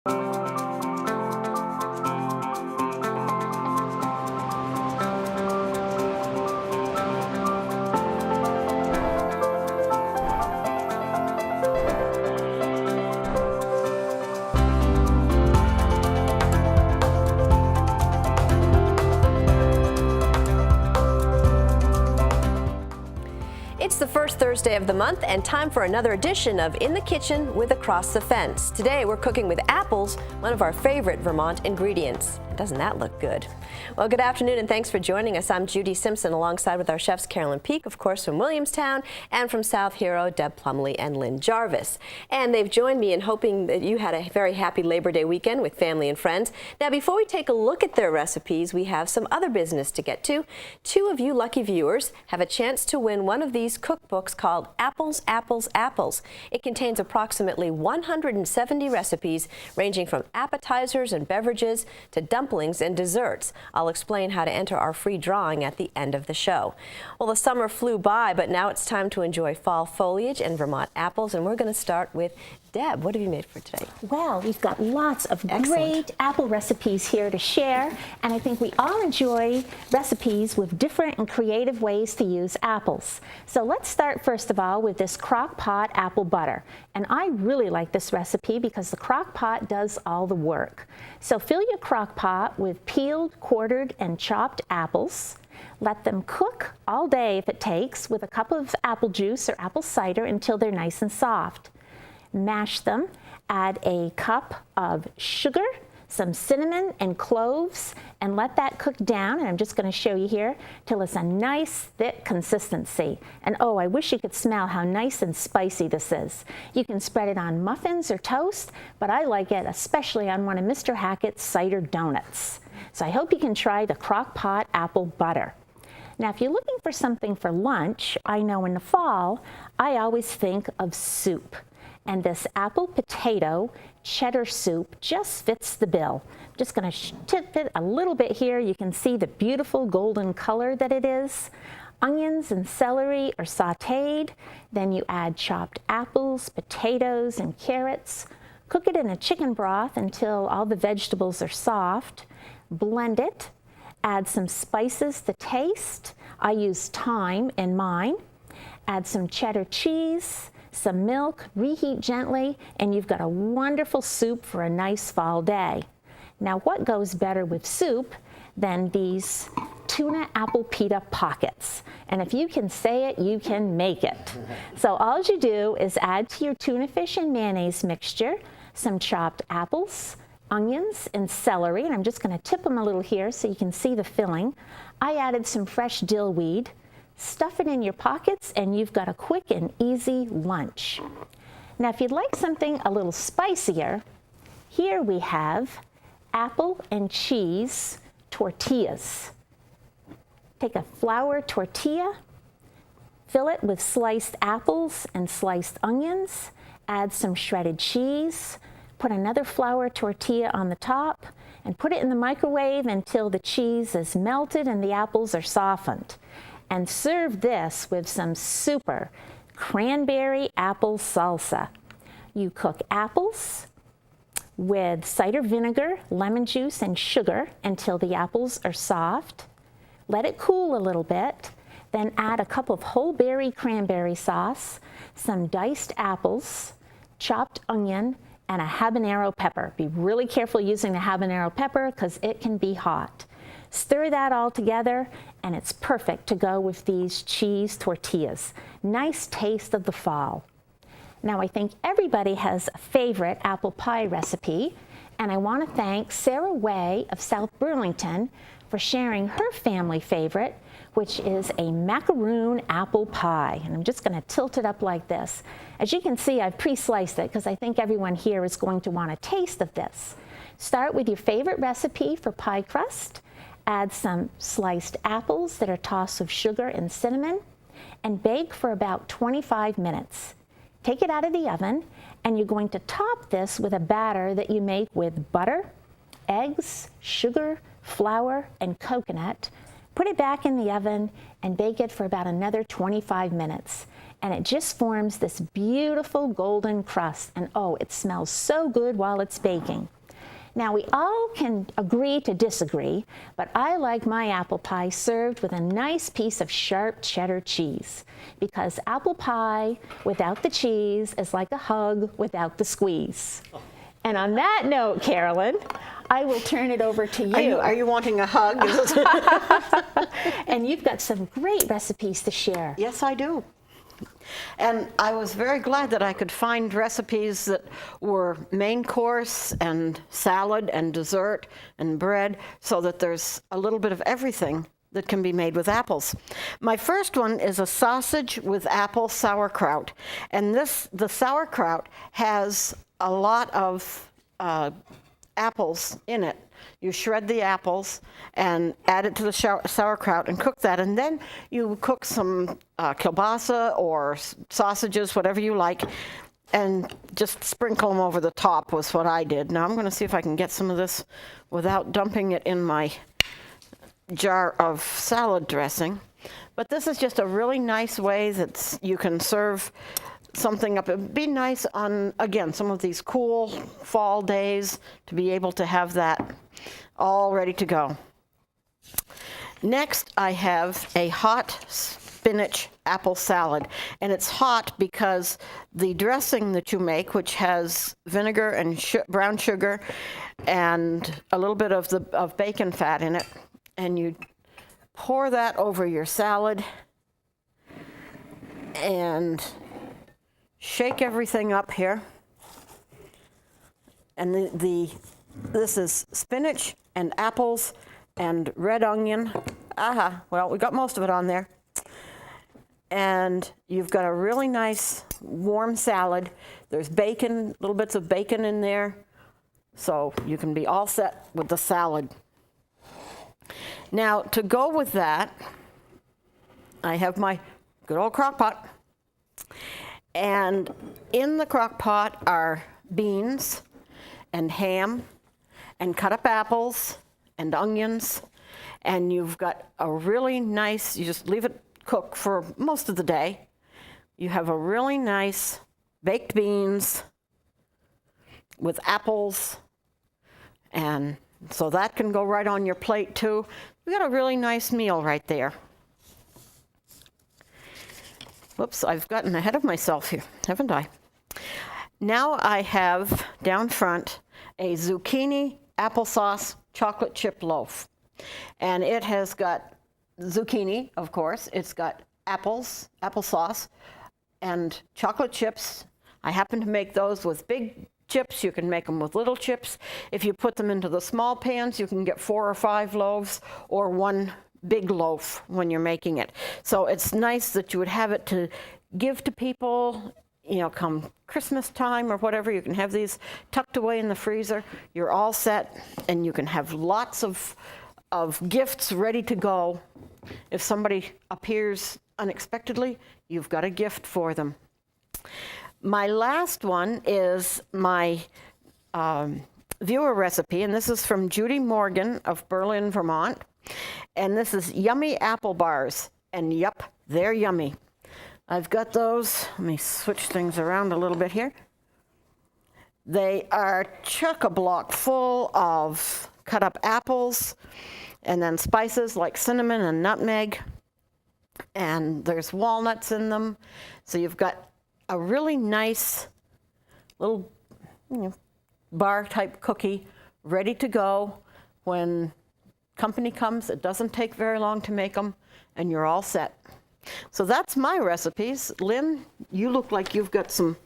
It's the first Thursday of the month and time for another edition of In the Kitchen with Across the Fence. Today we're cooking with apples, one of our favorite Vermont ingredients. Doesn't that look good? Well, good afternoon and thanks for joining us. I'm Judy Simpson alongside with our chefs Carolyn Peak, of course, from Williamstown, and from South Hero, Deb Plumley and Lynn Jarvis. And they've joined me in hoping that you had a very happy Labor Day weekend with family and friends. Now, before we take a look at their recipes, we have some other business to get to. Two of you lucky viewers have a chance to win one of these cookbooks called Apples, Apples, Apples. It contains approximately 170 recipes ranging from appetizers and beverages to dumplings and desserts. I'll explain how to enter our free drawing at the end of the show. Well, the summer flew by, but now it's time to enjoy fall foliage and Vermont apples, and we're going to start with Deb. What have you made for today? Well, we've got lots of Excellent. Great apple recipes here to share, and I think we all enjoy recipes with different and creative ways to use apples. So let's start first of all with this crock pot apple butter. And I really like this recipe because the crock pot does all the work. So fill your crock pot with peeled, quartered, and chopped apples. Let them cook all day if it takes with a cup of apple juice or apple cider until they're nice and soft. Mash them, add a cup of sugar, some cinnamon and cloves, and let that cook down, and I'm just going to show you here, till it's a nice thick consistency. And oh, I wish you could smell how nice and spicy this is. You can spread it on muffins or toast, but I like it especially on one of Mr. Hackett's cider donuts. So I hope you can try the crock pot apple butter. Now, if you're looking for something for lunch, I know in the fall, I always think of soup. And this apple potato cheddar soup just fits the bill. I'm just going to tip it a little bit here. You can see the beautiful golden color that it is. Onions and celery are sautéed. Then you add chopped apples, potatoes, and carrots. Cook it in a chicken broth until all the vegetables are soft. Blend it. Add some spices to taste. I use thyme in mine. Add some cheddar cheese, some milk, reheat gently, and you've got a wonderful soup for a nice fall day. Now, what goes better with soup than these tuna apple pita pockets? And if you can say it, you can make it. So all you do is add to your tuna fish and mayonnaise mixture some chopped apples, onions, and celery, and I'm just going to tip them a little here so you can see the filling. I added some fresh dill weed. Stuff it in your pockets and you've got a quick and easy lunch. Now, if you'd like something a little spicier, here we have apple and cheese tortillas. Take a flour tortilla, fill it with sliced apples and sliced onions, add some shredded cheese, put another flour tortilla on the top, and put it in the microwave until the cheese is melted and the apples are softened. And serve this with some super cranberry apple salsa. You cook apples with cider vinegar, lemon juice, and sugar until the apples are soft. Let it cool a little bit. Then add a cup of whole berry cranberry sauce, some diced apples, chopped onion, and a habanero pepper. Be really careful using the habanero pepper because it can be hot. Stir that all together, and it's perfect to go with these cheese tortillas. Nice taste of the fall. Now, I think everybody has a favorite apple pie recipe, and I want to thank Sarah Way of South Burlington for sharing her family favorite, which is a macaroon apple pie. And I'm just going to tilt it up like this. As you can see, I've pre-sliced it because I think everyone here is going to want a taste of this. Start with your favorite recipe for pie crust. Add some sliced apples that are tossed with sugar and cinnamon, and bake for about 25 minutes. Take it out of the oven, and you're going to top this with a batter that you make with butter, eggs, sugar, flour, and coconut. Put it back in the oven and bake it for about another 25 minutes. and it just forms this beautiful golden crust. And oh, it smells so good while it's baking. Now, we all can agree to disagree, but I like my apple pie served with a nice piece of sharp cheddar cheese, because apple pie without the cheese is like a hug without the squeeze. And on that note, Carolyn, I will turn it over to you. Are you wanting a hug? And you've got some great recipes to share. Yes, I do. And I was very glad that I could find recipes that were main course and salad and dessert and bread, so that there's a little bit of everything that can be made with apples. My first one is a sausage with apple sauerkraut. And the sauerkraut has a lot of apples in it. You shred the apples and add it to the sauerkraut and cook that. And then you cook some kielbasa or sausages, whatever you like, and just sprinkle them over the top was what I did. Now I'm going to see if I can get some of this without dumping it in my jar of salad dressing. But this is just a really nice way that you can serve something up. It'd be nice on, again, some of these cool fall days to be able to have that all ready to go. Next, I have a hot spinach apple salad. And it's hot because the dressing that you make, which has vinegar and brown sugar and a little bit of bacon fat in it, and you pour that over your salad and shake everything up here. And this is spinach and apples and red onion. Well, we got most of it on there. And you've got a really nice warm salad. There's bacon, little bits of bacon in there. So you can be all set with the salad. Now, to go with that, I have my good old crock pot. And in the crock pot are beans and ham and cut up apples and onions. And you've got a really nice, you just leave it cook for most of the day. You have a really nice baked beans with apples, and so that can go right on your plate too. We got a really nice meal right there. Whoops, I've gotten ahead of myself here, haven't I? Now I have down front a zucchini applesauce chocolate chip loaf. And it has got zucchini, of course. It's got apples, applesauce, and chocolate chips. I happen to make those with big chips. You can make them with little chips. If you put them into the small pans, you can get 4 or 5 loaves or 1 big loaf when you're making it. So it's nice that you would have it to give to people, you know, come Christmas time or whatever. You can have these tucked away in the freezer. You're all set, and you can have lots of gifts ready to go. If somebody appears unexpectedly, you've got a gift for them. My last one is my viewer recipe, and this is from Judy Morgan of Berlin, Vermont. And this is yummy apple bars, and yup, they're yummy. I've got those. Let me switch things around a little bit here. They are chock-a-block full of cut up apples and then spices like cinnamon and nutmeg. And there's walnuts in them. So you've got a really nice little bar type cookie ready to go when company comes. It doesn't take very long to make them, and you're all set. So that's my recipes. Lynn, you look like you've got some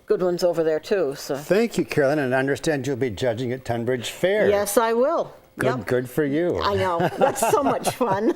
good ones over there too. So thank you, Carolyn, and I understand you'll be judging at Tunbridge Fair. Yes, I will. Good, yep. Good for you. I know. That's so much fun.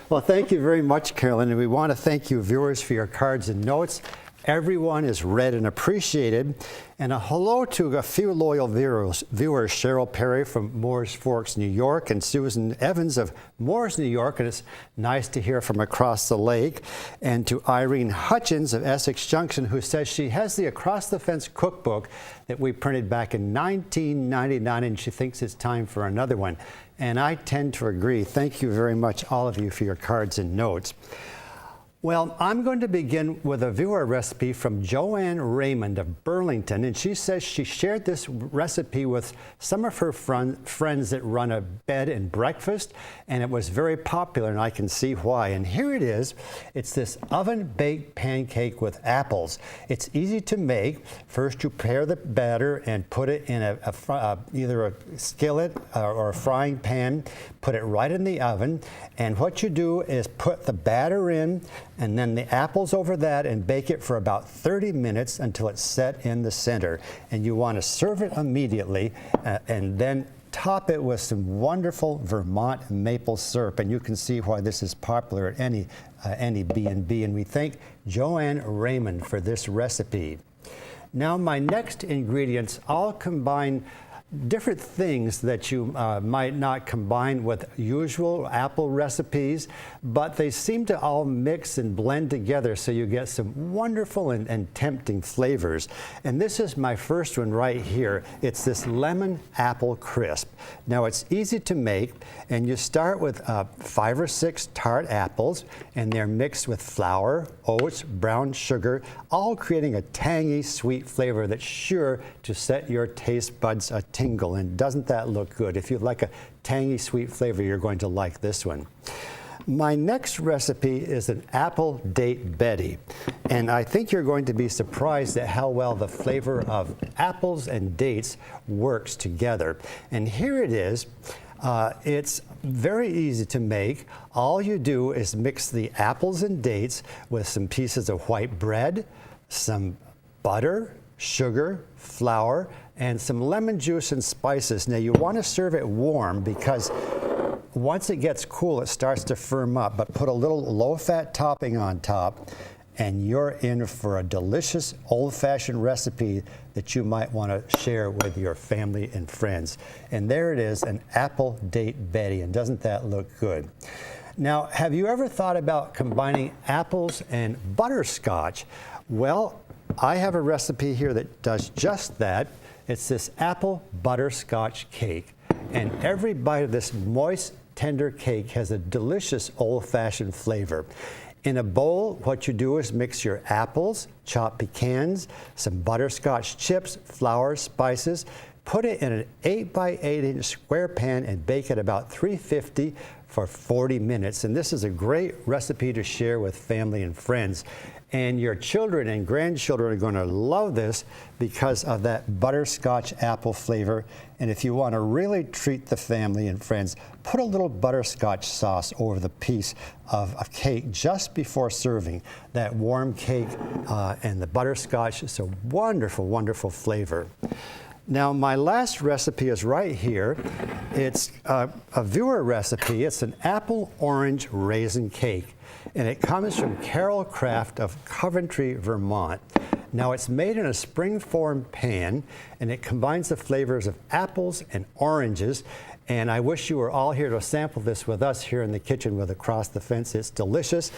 Well, thank you very much, Carolyn, and we want to thank you, viewers, for your cards and notes. Everyone is read and appreciated. And a hello to a few loyal viewers, Cheryl Perry from Moores Forks, New York, and Susan Evans of Moores, New York, and it's nice to hear from across the lake. And to Irene Hutchins of Essex Junction, who says she has the Across the Fence cookbook that we printed back in 1999, and she thinks it's time for another one. And I tend to agree. Thank you very much, all of you, for your cards and notes. Well, I'm going to begin with a viewer recipe from Joanne Raymond of Burlington, and she says she shared this recipe with some of her friends that run a bed and breakfast, and it was very popular, and I can see why. And here it is. It's this oven-baked pancake with apples. It's easy to make. First, you prepare the batter and put it in either a skillet or a frying pan. Put it right in the oven, and what you do is put the batter in, and then the apples over that, and bake it for about 30 minutes until it's set in the center. And you want to serve it immediately, and then top it with some wonderful Vermont maple syrup. And you can see why this is popular at any B&B. And we thank Joanne Raymond for this recipe. Now, my next ingredients all combine different things that you might not combine with usual apple recipes, but they seem to all mix and blend together so you get some wonderful and tempting flavors. And this is my first one right here. It's this lemon apple crisp. Now, it's easy to make, and you start with 5 or 6 tart apples, and they're mixed with flour, oats, brown sugar, all creating a tangy, sweet flavor that's sure to set your taste buds tingle. And doesn't that look good? If you like a tangy, sweet flavor, you're going to like this one. My next recipe is an apple date Betty, and I think you're going to be surprised at how well the flavor of apples and dates works together. And here it is. It's very easy to make. All you do is mix the apples and dates with some pieces of white bread, some butter, sugar, flour, and some lemon juice and spices. Now, you want to serve it warm because once it gets cool, it starts to firm up, but put a little low-fat topping on top, and you're in for a delicious old-fashioned recipe that you might want to share with your family and friends. And there it is, an apple date Betty, and doesn't that look good? Now, have you ever thought about combining apples and butterscotch? Well, I have a recipe here that does just that. It's this apple butterscotch cake, and every bite of this moist, tender cake has a delicious old-fashioned flavor. In a bowl, what you do is mix your apples, chopped pecans, some butterscotch chips, flour, spices, put it in an 8 by 8 inch square pan and bake at about 350 for 40 minutes. And this is a great recipe to share with family and friends. And your children and grandchildren are going to love this because of that butterscotch apple flavor. And if you want to really treat the family and friends, put a little butterscotch sauce over the piece of cake just before serving. That warm cake and the butterscotch is a wonderful, wonderful flavor. Now, my last recipe is right here. It's a viewer recipe. It's an apple orange raisin cake, and it comes from Carol Craft of Coventry, Vermont. Now, it's made in a spring-form pan, and it combines the flavors of apples and oranges. And I wish you were all here to sample this with us here in the kitchen with Across the Fence. It's delicious.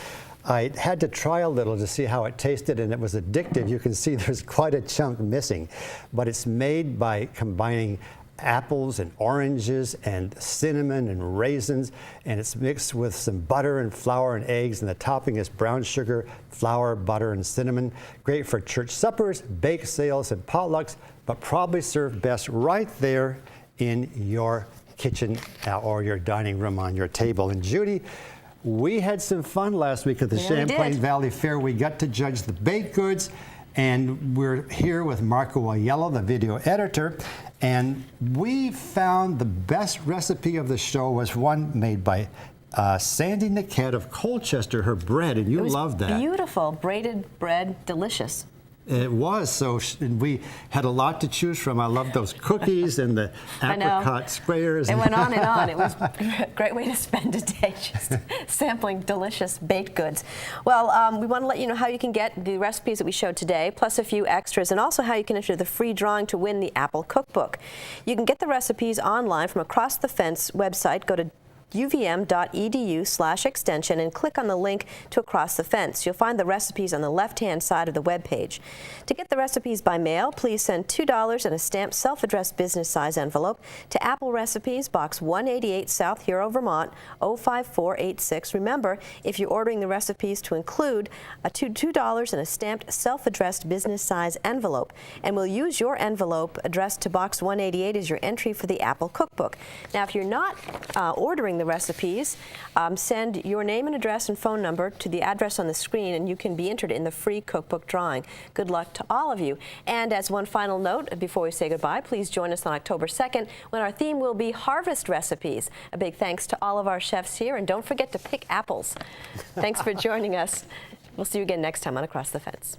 I had to try a little to see how it tasted, and it was addictive. You can see there's quite a chunk missing. But it's made by combining apples and oranges and cinnamon and raisins, and it's mixed with some butter and flour and eggs, and the topping is brown sugar, flour, butter, and cinnamon. Great for church suppers, bake sales, and potlucks, but probably served best right there in your kitchen or your dining room on your table. And Judy, we had some fun last week at the Champlain Valley Fair. We got to judge the baked goods, and we're here with Marco Aiello, the video editor, and we found the best recipe of the show was one made by Sandy Niquette of Colchester, her bread, and you loved that. Beautiful, braided bread, delicious. It was. So we had a lot to choose from. I loved those cookies and the apricot squares. It went on and on. It was a great way to spend a day just sampling delicious baked goods. Well, we want to let you know how you can get the recipes that we showed today, plus a few extras, and also how you can enter the free drawing to win the Apple Cookbook. You can get the recipes online from Across the Fence website. Go to uvm.edu/extension and click on the link to Across the Fence. You'll find the recipes on the left-hand side of the web page. To get the recipes by mail, please send $2 in a stamped self-addressed business-size envelope to Apple Recipes, Box 188, South Hero, Vermont, 05486. Remember, if you're ordering the recipes, to include $2 in a stamped self-addressed business-size envelope. And we'll use your envelope addressed to Box 188 as your entry for the Apple Cookbook. Now, if you're not ordering the recipes, send your name and address and phone number to the address on the screen, and you can be entered in the free cookbook drawing. Good luck to all of you. And as one final note, before we say goodbye, please join us on October 2nd when our theme will be harvest recipes. A big thanks to all of our chefs here, and don't forget to pick apples. Thanks for joining us. We'll see you again next time on Across the Fence.